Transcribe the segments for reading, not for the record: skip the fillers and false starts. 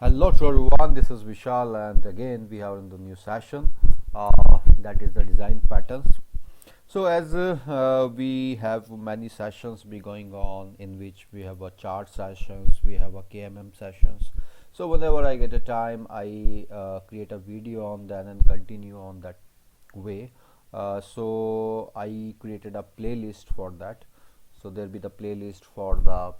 Hello to everyone, this is Vishal, and again we are in the new session that is the design patterns. So, as we have many sessions be going on in which we have a chart sessions, we have a KMM sessions. So, whenever I get a time, I create a video on that and continue on that way. So, I created a playlist for that. So, there will be the playlist for the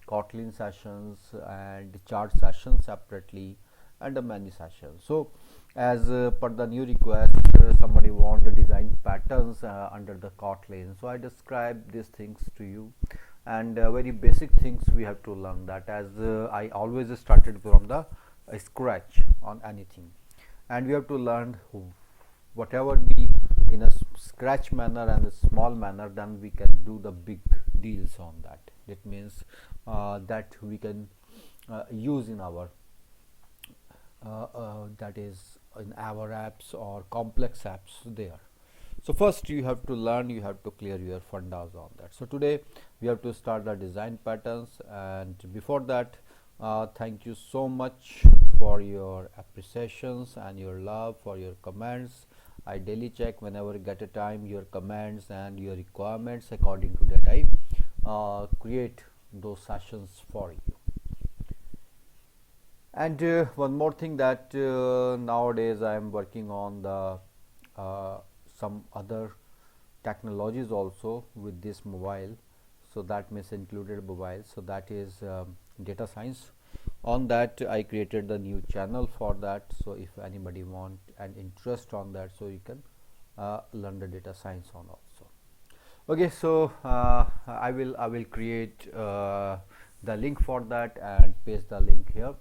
Kotlin sessions and chart sessions separately and the many sessions. So as per the new request, somebody want the design patterns under the Kotlin. So I describe these things to you, and very basic things we have to learn that, as I always started from the scratch on anything, and we have to learn whatever be in a scratch manner and a small manner, then we can do the big deals on that. That means that we can use in our that is in our apps or complex apps there. So first you have to learn, you have to clear your fundas on that. So today we have to start the design patterns, and before that, thank you so much for your appreciations and your love, for your comments. I daily check whenever I get a time your comments and your requirements. According to that, I create those sessions for you. And one more thing, that nowadays I am working on the some other technologies also with this mobile. So that means included mobile. So that is data science. On that I created the new channel for that. So if anybody want an interest on that, so you can learn the data science on also. Okay, so I will create the link for that and paste the link here.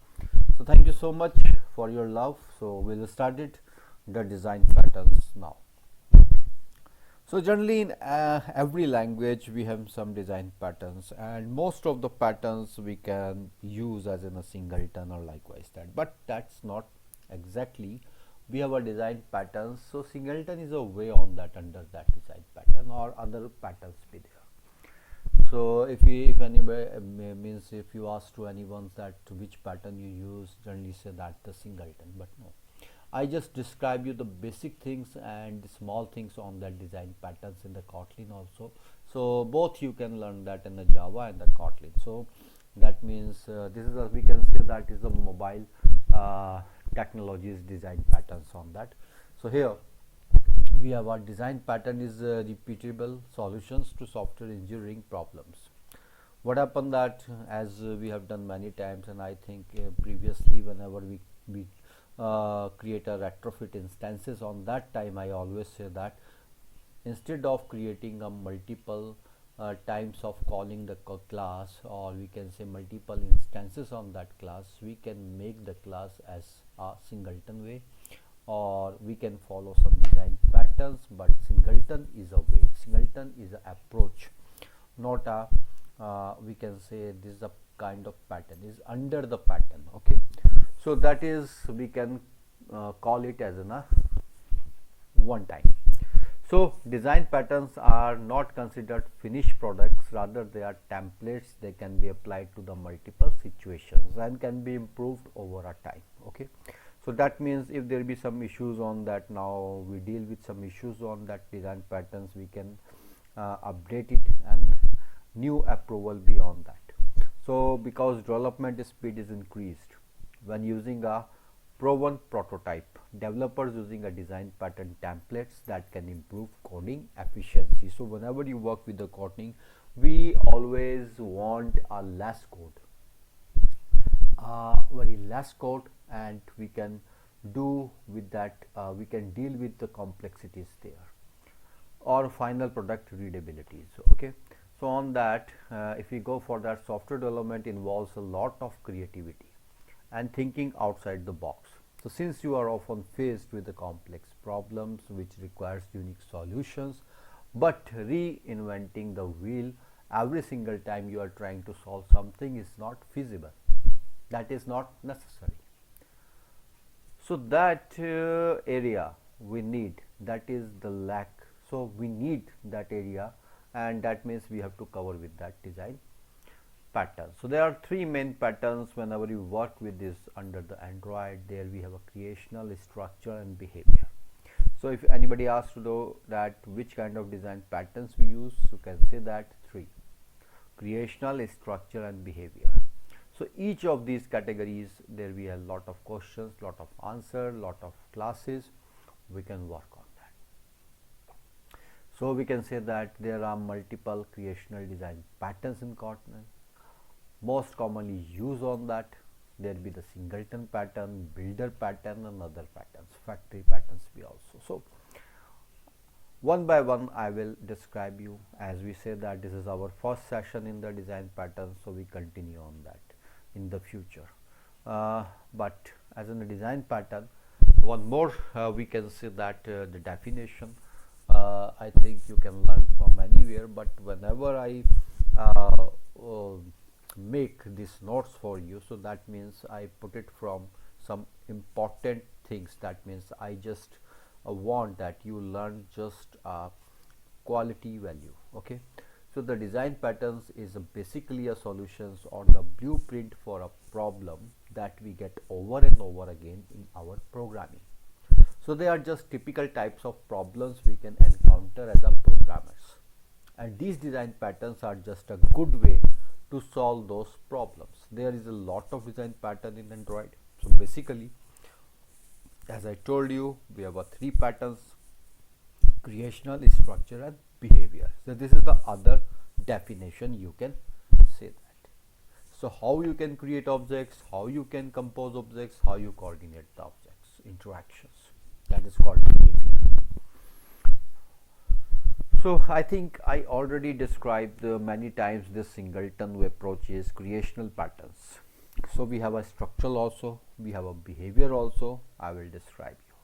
So thank you so much for your love. So we'll start it, the design patterns now. So generally in every language we have some design patterns, and most of the patterns we can use as in a singleton or likewise that, but that's not exactly we have a design patterns. So singleton is a way on that under that design pattern, or other patterns be there. So if anybody means if you ask to anyone that which pattern you use, generally say that the singleton, but no, I just describe you the basic things and small things on that design patterns in the Kotlin also. So both you can learn that in the Java and the Kotlin. So that means this is we can say that is the mobile technologies design patterns on that. So here we have our design pattern is repeatable solutions to software engineering problems. What happened that, as we have done many times, and I think previously whenever we create a retrofit instances, on that time I always say that instead of creating a multiple times of calling the class, or we can say multiple instances on that class, we can make the class as a singleton way, or we can follow some design patterns. But singleton is a way, singleton is an approach, not a we can say this is a kind of pattern, is under the pattern. Okay, so that is we can call it as a one time. So design patterns are not considered finished products, rather they are templates. They can be applied to the multiple situations and can be improved over a time. Okay, so that means if there be some issues on that, now we deal with some issues on that design patterns, we can update it and new approval beyond that. So because development speed is increased when using a proven prototype, developers using a design pattern templates that can improve coding efficiency. So whenever you work with the coding, we always want a less code, very less code, and we can do with that, we can deal with the complexities there, or final product readability. So okay, so on that if we go for that, software development involves a lot of creativity and thinking outside the box. So since you are often faced with the complex problems which requires unique solutions, but reinventing the wheel every single time you are trying to solve something is not feasible, that is not necessary. So that area we need, that is the lack. So we need that area, and that means we have to cover with that design patterns. So there are three main patterns whenever you work with this under the Android. There we have a creational, structure and behavior. So if anybody asks to know that which kind of design patterns we use, you can say that three: creational, structure and behavior. So each of these categories, there we have lot of questions, lot of answer, lot of classes, we can work on that. So we can say that there are multiple creational design patterns in Kotlin. Most commonly used on that, there will be the singleton pattern, builder pattern and other patterns, factory patterns be also. So one by one I will describe you, as we say that this is our first session in the design pattern, so we continue on that in the future. But as in the design pattern, one more we can say that the definition, I think you can learn from anywhere, but whenever I make these notes for you, so that means I put it from some important things. That means I just want that you learn just quality value. Okay, so the design patterns is basically a solutions or the blueprint for a problem that we get over and over again in our programming. So they are just typical types of problems we can encounter as a programmers, and these design patterns are just a good way to solve those problems. There is a lot of design pattern in Android. So basically, as I told you, we have three patterns: creational, structure and behavior. So this is the other definition, you can say that. So how you can create objects, how you can compose objects, how you coordinate the objects interactions, that is called behavior. So I think I already described many times this singleton approach is creational patterns. So we have a structural also, we have a behavior also, I will describe you.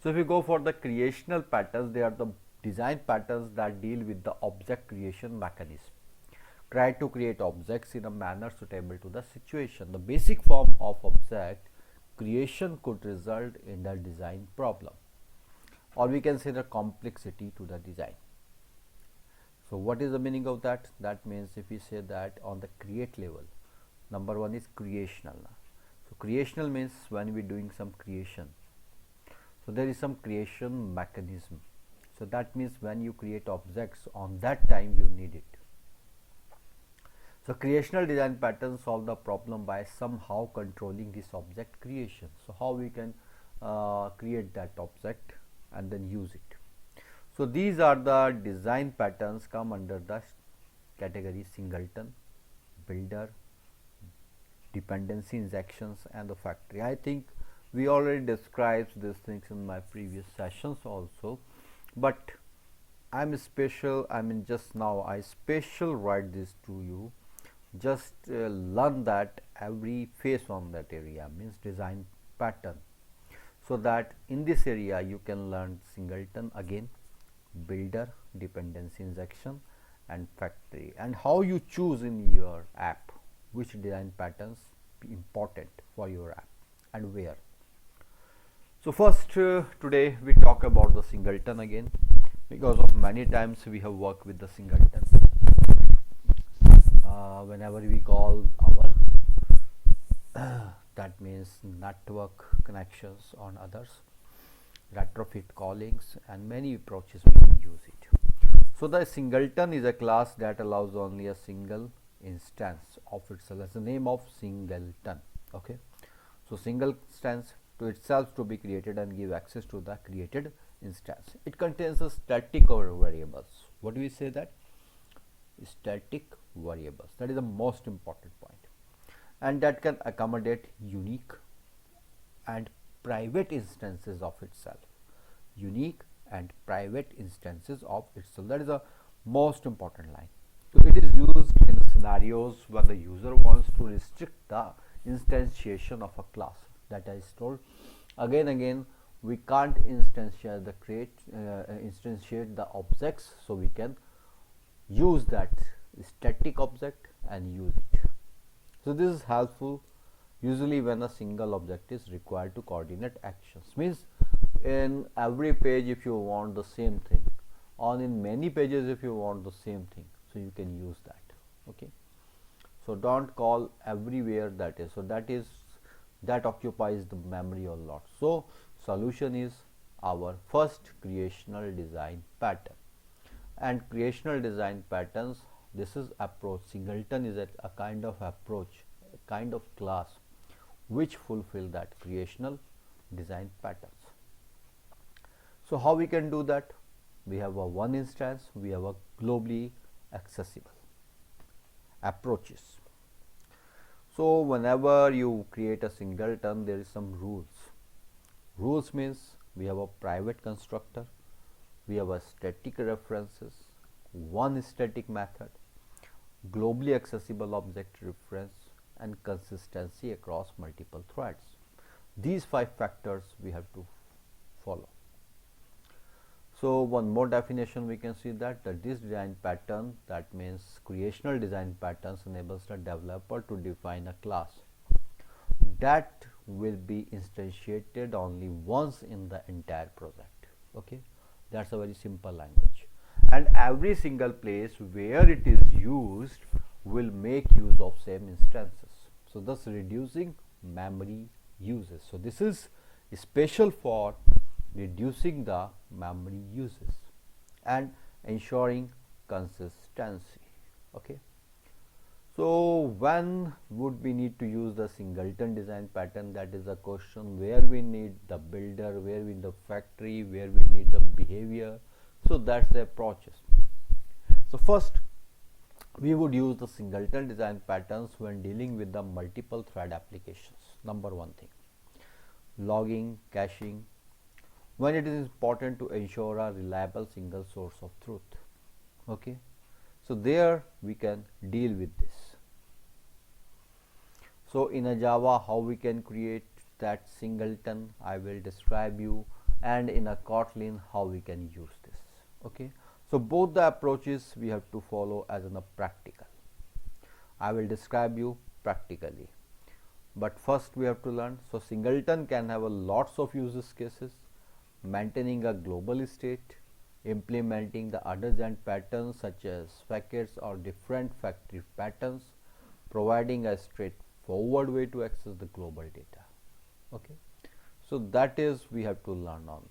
So if you go for the creational patterns, they are the design patterns that deal with the object creation mechanism. Try to create objects in a manner suitable to the situation. The basic form of object creation could result in the design problem, or we can say the complexity to the design. So what is the meaning of that? That means if we say that on the create level, number one is creational. So creational means when we are doing some creation, so there is some creation mechanism. So that means when you create objects, on that time you need it. So creational design patterns solve the problem by somehow controlling this object creation. So how we can create that object and then use it. So these are the design patterns come under the category singleton, builder, dependency injections and the factory. I think we already described these things in my previous sessions also, but just now I special write this to you, just learn that every phase on that area means design pattern, so that in this area you can learn singleton again, builder, dependency injection and factory, and how you choose in your app which design patterns important for your app and where. So first today we talk about the singleton again, because of many times we have worked with the singleton. Whenever we call our that means network connections on others, retrofit callings and many approaches we can use it. So the singleton is a class that allows only a single instance of itself, as the name of singleton. Okay, so single instance to itself to be created and give access to the created instance. It contains a static or variables. What do we say that? Static variables. That is the most important point, and that can accommodate unique and private instances of itself. Unique and private instances of itself. That is the most important line. So it is used in the scenarios when the user wants to restrict the instantiation of a class. That I told again, we can't instantiate the objects, so we can use that static object and use it. So this is helpful usually when a single object is required to coordinate actions. Means in every page if you want the same thing, or in many pages if you want the same thing, so you can use that. Okay, So don't call everywhere that is. So that occupies the memory a lot. So solution is our first creational design pattern. And creational design patterns, this is approach. Singleton is a kind of approach, a kind of class which fulfill that creational design patterns. So how we can do that? We have a one instance, we have a globally accessible approaches. So whenever you create a singleton, there is some rules. Rules means we have a private constructor, we have a static references, one static method, globally accessible object reference, and consistency across multiple threads. These 5 factors we have to follow. So one more definition we can see that this design pattern, that means creational design patterns, enables the developer to define a class that will be instantiated only once in the entire project. Okay, that's a very simple language, and every single place where it is used will make use of same instances, so thus reducing memory uses. So this is special for reducing the memory uses and ensuring consistency. Okay, so when would we need to use the singleton design pattern? That is a question where we need the builder, where we need the factory, where we need the behavior. So that's the approaches. So first we would use the singleton design patterns when dealing with the multiple thread applications. Number one thing, logging, caching, when it is important to ensure a reliable single source of truth. Okay, so there we can deal with this. So in a Java, how we can create that singleton, I will describe you, and in a Kotlin, how we can use this. Okay, so both the approaches we have to follow as in a practical. I will describe you practically, but first we have to learn. So singleton can have a lots of use cases: maintaining a global state, implementing the other design patterns such as facets or different factory patterns, providing a straightforward way to access the global data. Okay, so that is we have to learn on,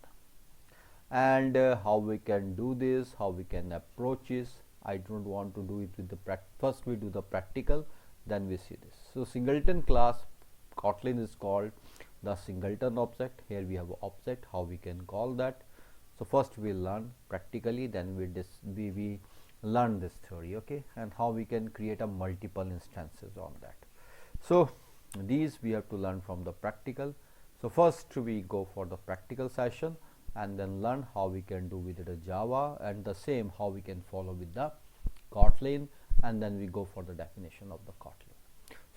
and how we can do this, how we can approach this. I don't want to do it with the first we do the practical, then we see this. So singleton class, Kotlin is called the singleton object. Here we have an object, how we can call that. So first we learn practically, then we learn this theory. Okay, and how we can create a multiple instances on that. So these we have to learn from the practical. So first we go for the practical session and then learn how we can do with the Java, and the same how we can follow with the Kotlin, and then we go for the definition of the Kotlin.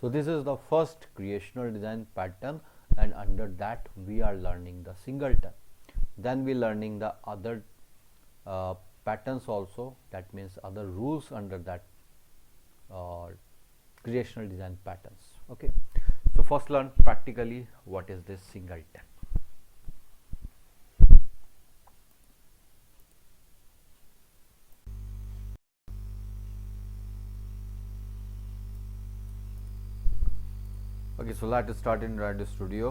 So this is the first creational design pattern, and under that we are learning the singleton. Then we learning the other patterns also, that means other rules under that creational design patterns. Okay, so first learn practically what is this singleton. Okay, so let us start in Render Studio.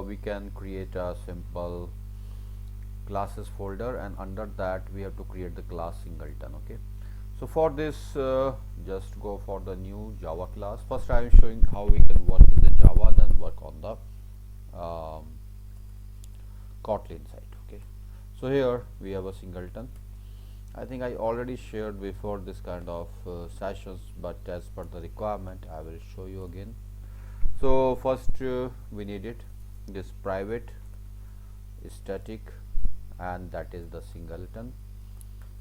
We can create a simple classes folder, and under that we have to create the class singleton. Okay, so for this just go for the new Java class. First I am showing how we can work in the Java, then work on the Kotlin side. Okay, so here we have a singleton. I think I already shared before this kind of sessions, but as per the requirement I will show you again. So first we needed this private static, and that is the singleton,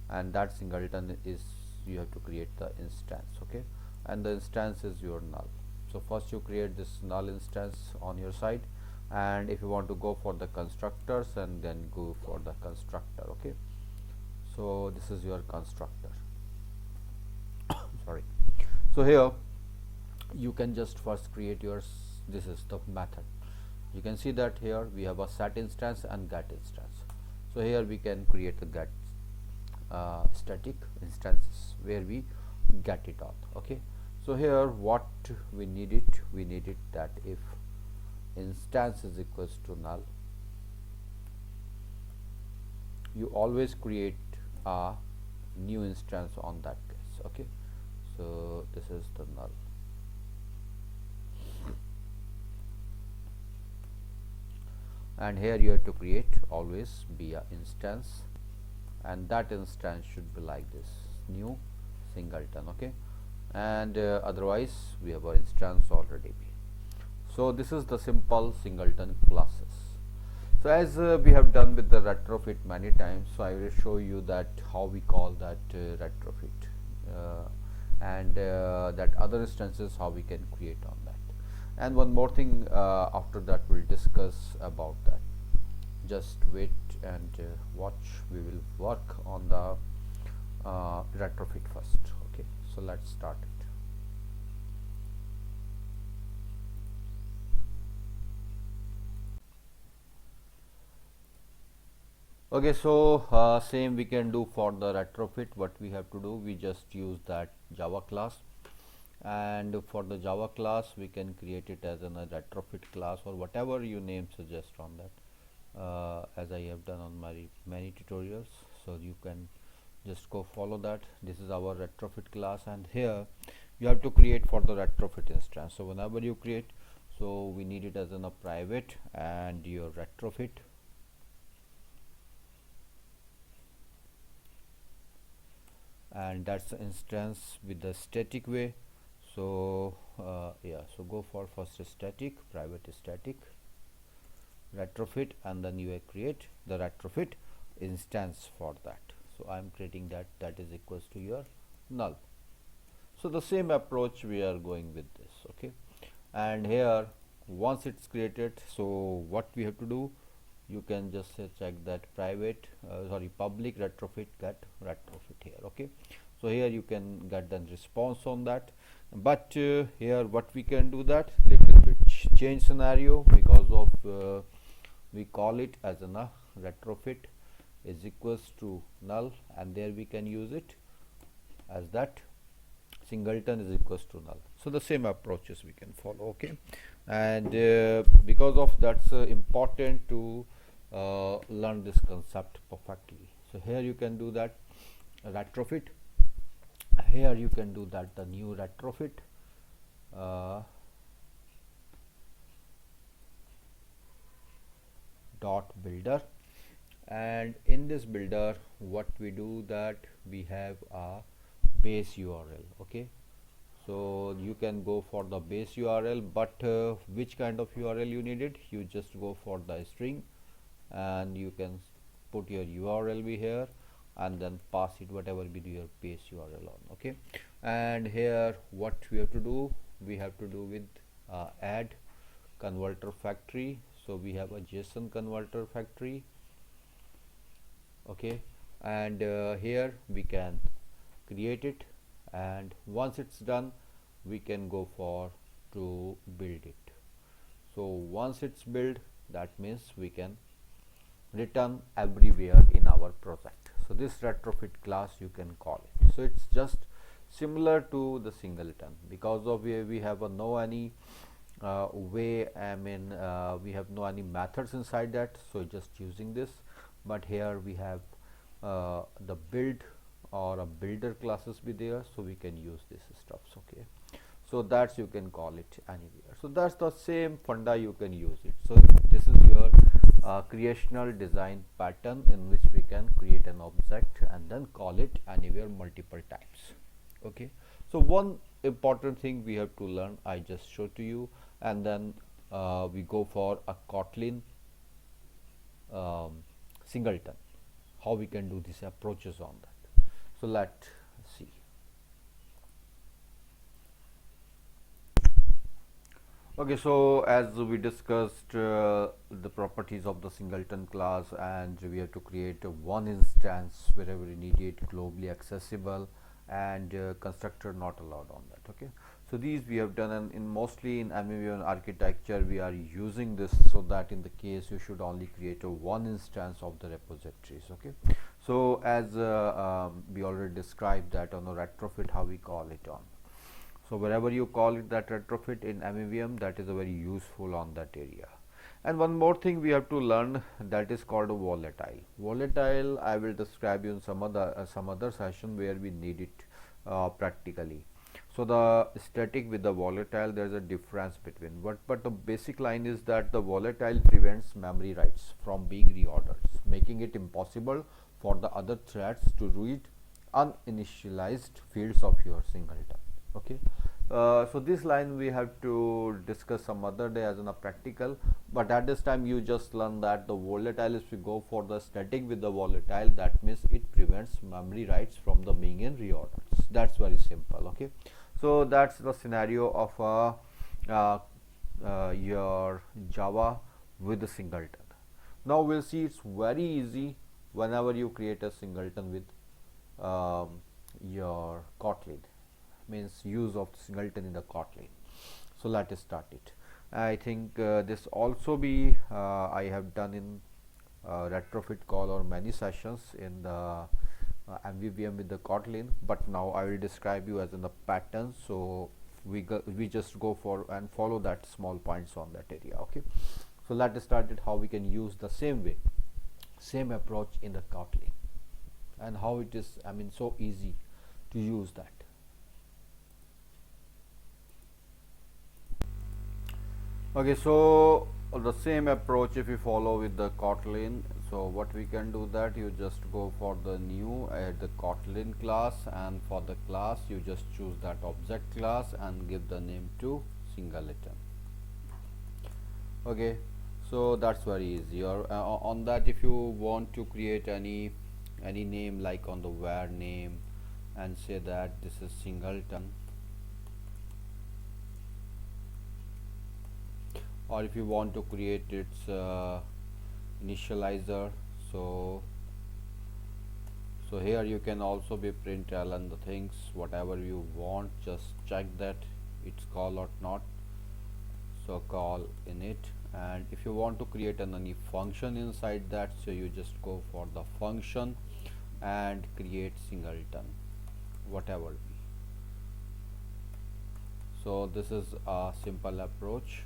and that singleton is you have to create the instance. Okay, and the instance is your null. So first you create this null instance on your side, and if you want to go for the constructors, and then go for the constructor. Okay, so this is your constructor. Sorry. So here you can just first create yours. This is the method. You can see that here we have a set instance and get instance. So here we can create the get static instances where we get it all. Okay, So here what we need it that if instance is equals to null, you always create a new instance on that case. Okay, so this is the null. And here you have to create always be a instance, and that instance should be like this, new singleton. Okay, and otherwise we have our instance already be. So this is the simple singleton classes. So as we have done with the retrofit many times, so I will show you that how we call that retrofit, and that other instances how we can create on that. And one more thing, after that we'll discuss about that. Just wait and watch. We will work on the retrofit first. Okay, so let's start it. Okay, so same we can do for the retrofit. What we have to do, we just use that Java class, and for the Java class we can create it as a retrofit class or whatever you name suggest on that, as I have done on my many tutorials. So you can just go follow that. This is our retrofit class, and here you have to create for the retrofit instance. So whenever you create, so we need it as a private and your retrofit, and that's the instance with the static way. So yeah, so go for first static, private static, retrofit, and then you create the retrofit instance for that. So I'm creating that, that is equals to your null. So the same approach we are going with this. Okay, and here once it's created, so what we have to do, you can just say check that private public retrofit get retrofit here. Okay, so here you can get the response on that, but here what we can do that little bit change scenario, because of we call it as a retrofit is equals to null, and there we can use it as that singleton is equals to null. So the same approaches we can follow. Okay, and because of that's important to learn this concept perfectly. So here you can do that retrofit, here you can do that the new retrofit, dot builder, and in this builder what we do that we have a base URL. Okay, so you can go for the base URL, but which kind of URL you needed, you just go for the string and you can put your URL be here and then pass it whatever be your base URL on. Okay, and here what we have to do, we have to do with add converter factory. So we have a JSON converter factory. Okay, and here we can create it, and once it's done we can go for to build it. So once it's built, that means we can return everywhere in our project. So this retrofit class you can call it. So it's just similar to the singleton, because of we have no any way, I mean we have no any methods inside that, so just using this. But here we have the build or a builder classes be there, so we can use this stuffs. Okay, so that's you can call it anywhere. So that's the same funda you can use it. So this is your creational design pattern in which we can create an object and then call it anywhere multiple times. Okay, so one important thing we have to learn, I just showed to you, and then we go for a Kotlin singleton, how we can do these approaches on that. So let's see. Okay, so as we discussed the properties of the singleton class, and we have to create one instance wherever we need it, globally accessible, and constructor not allowed on that. Okay, so these we have done, and in mostly in MVVM architecture we are using this, so that in the case you should only create a one instance of the repositories. Okay, so as we already described that on a retrofit how we call it on. So wherever you call it that retrofit in MEVM, that is a very useful on that area. And one more thing we have to learn, that is called a volatile. Volatile I will describe you in some other session where we need it practically. So the static with the volatile, there is a difference between, but the basic line is that the volatile prevents memory writes from being reordered, making it impossible for the other threads to read uninitialized fields of your singleton. Okay. So this line we have to discuss some other day as in a practical, but at this time you just learn that the volatile, if you go for the static with the volatile, that means it prevents memory writes from the being in reorders. That's very simple. Okay. So that's the scenario of your Java with the singleton. Now we'll see it's very easy whenever you create a singleton with your Kotlin, means use of singleton in the Kotlin. So let us start it. I think this also be I have done in retrofit call or many sessions in the MVVM with the Kotlin, but now I will describe you as in the pattern. So we just go for and follow that small points on that area. Okay. So let us start it how we can use the same way, same approach in the Kotlin, and how it is, I mean, so easy to use that. Okay, so the same approach if you follow with the Kotlin. So what we can do, that you just go for the new, add the Kotlin class, and for the class you just choose that object class and give the name to singleton. Okay, so that's very easy. Or on that, if you want to create any name, like on the var name, and say that this is singleton, or if you want to create its initializer, so here you can also be println the things whatever you want, just check that it's call or not. So call init, and if you want to create any function inside that, so you just go for the function and create singleton, whatever be. So this is a simple approach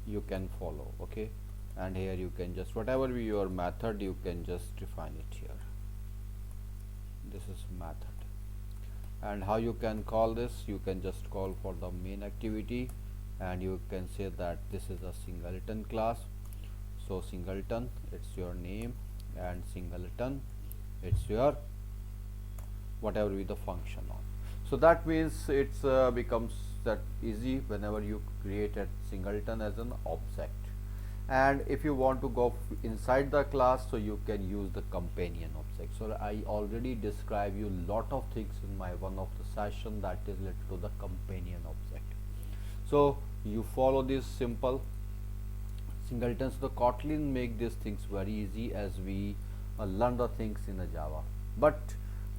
you can follow. Okay, and here you can just whatever be your method, you can just define it here. This is method, and how you can call this, you can just call for the main activity, and you can say that this is a singleton class. So singleton, it's your name, and singleton, it's your whatever be the function on. So that means it's becomes that easy whenever you create a singleton as an object. And if you want to go inside the class, so you can use the companion object. So I already described you lot of things in my one of the session that is related to the companion object. So you follow this simple singletons. The Kotlin make these things very easy as we learn the things in the Java, but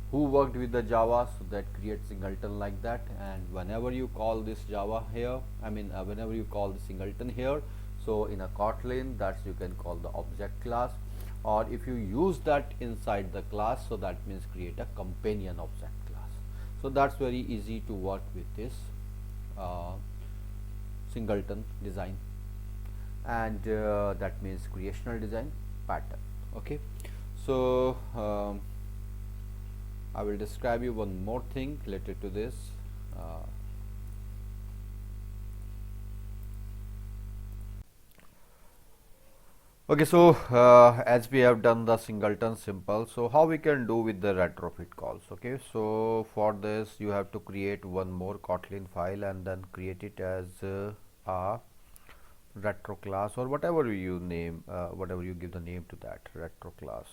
who worked with the Java, so that creates singleton like that. And whenever you call this Java here, I mean whenever you call the singleton here, so in a Kotlin, that's you can call the object class, or if you use that inside the class, so that means create a companion object class. So that's very easy to work with this singleton design, and that means creational design pattern. Okay, so I will describe you one more thing related to this. Okay, so as we have done the singleton simple, so how we can do with the retrofit calls. Okay, so for this you have to create one more Kotlin file and then create it as a retro class, or whatever you name, whatever you give the name to that retro class,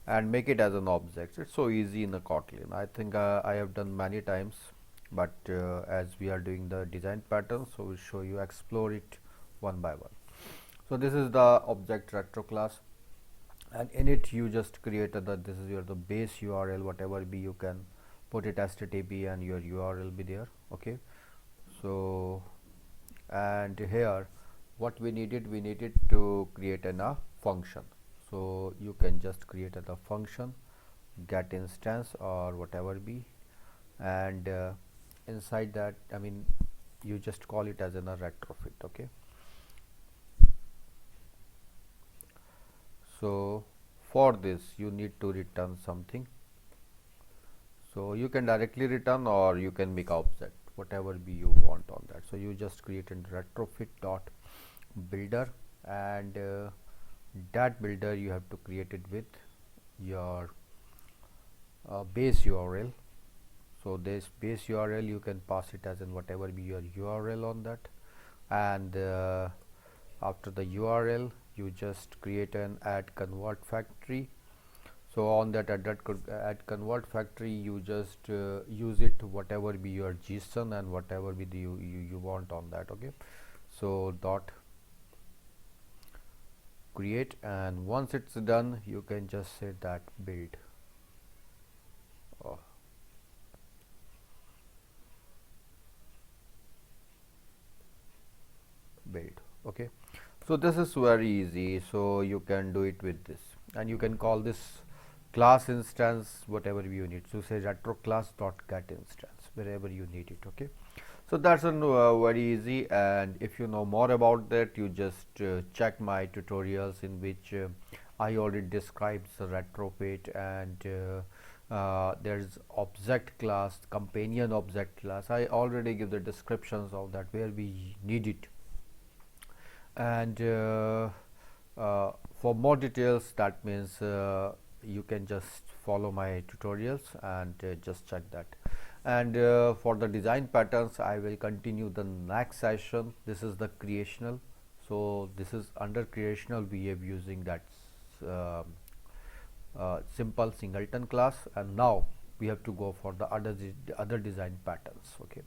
and make it as an object. It's so easy in the Kotlin. I think I have done many times, but as we are doing the design pattern, so we'll show you, explore it one by one. So this is the object retro class, and in it you just create this is your the base URL, whatever be, you can put it HTTP and your URL be there. Okay, so and here what we needed to create a function. So you can just create a function get instance or whatever be, and inside that, I mean, you just call it as a retrofit. Okay, so for this you need to return something. So you can directly return or you can make object, whatever be you want on that. So you just create a retrofit dot builder, and that builder you have to create it with your base URL. So this base URL you can pass it as in whatever be your URL on that, and after the URL you just create an add convert factory. So on that add convert factory you just use it whatever be your JSON and whatever be the you want on that. Okay, so dot create, and once it's done you can just say that build. Oh. Build. Okay, so this is very easy, so you can do it with this, and you can call this class instance whatever you need. So say retro class dot get instance wherever you need it. Okay, so that's very easy, and if you know more about that you just check my tutorials in which I already described the retrofit, and there's object class, companion object class. I already give the descriptions of that where we need it, and for more details, that means you can just follow my tutorials and just check that. And for the design patterns I will continue the next session. This is the creational, so this is under creational we are using that simple singleton class, and now we have to go for the other design patterns. Okay,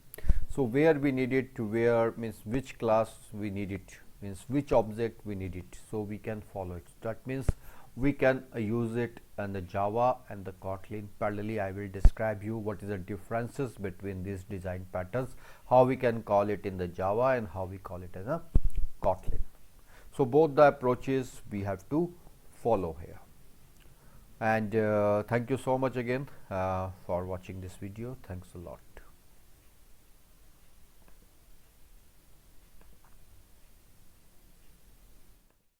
so where we need it, to where means which class we need it, means which object we need it, so we can follow it. That means we can use it in the Java and the Kotlin parallelly. I will describe you what is the differences between these design patterns, how we can call it in the Java and how we call it as a Kotlin. So both the approaches we have to follow here. And thank you so much again for watching this video. Thanks a lot.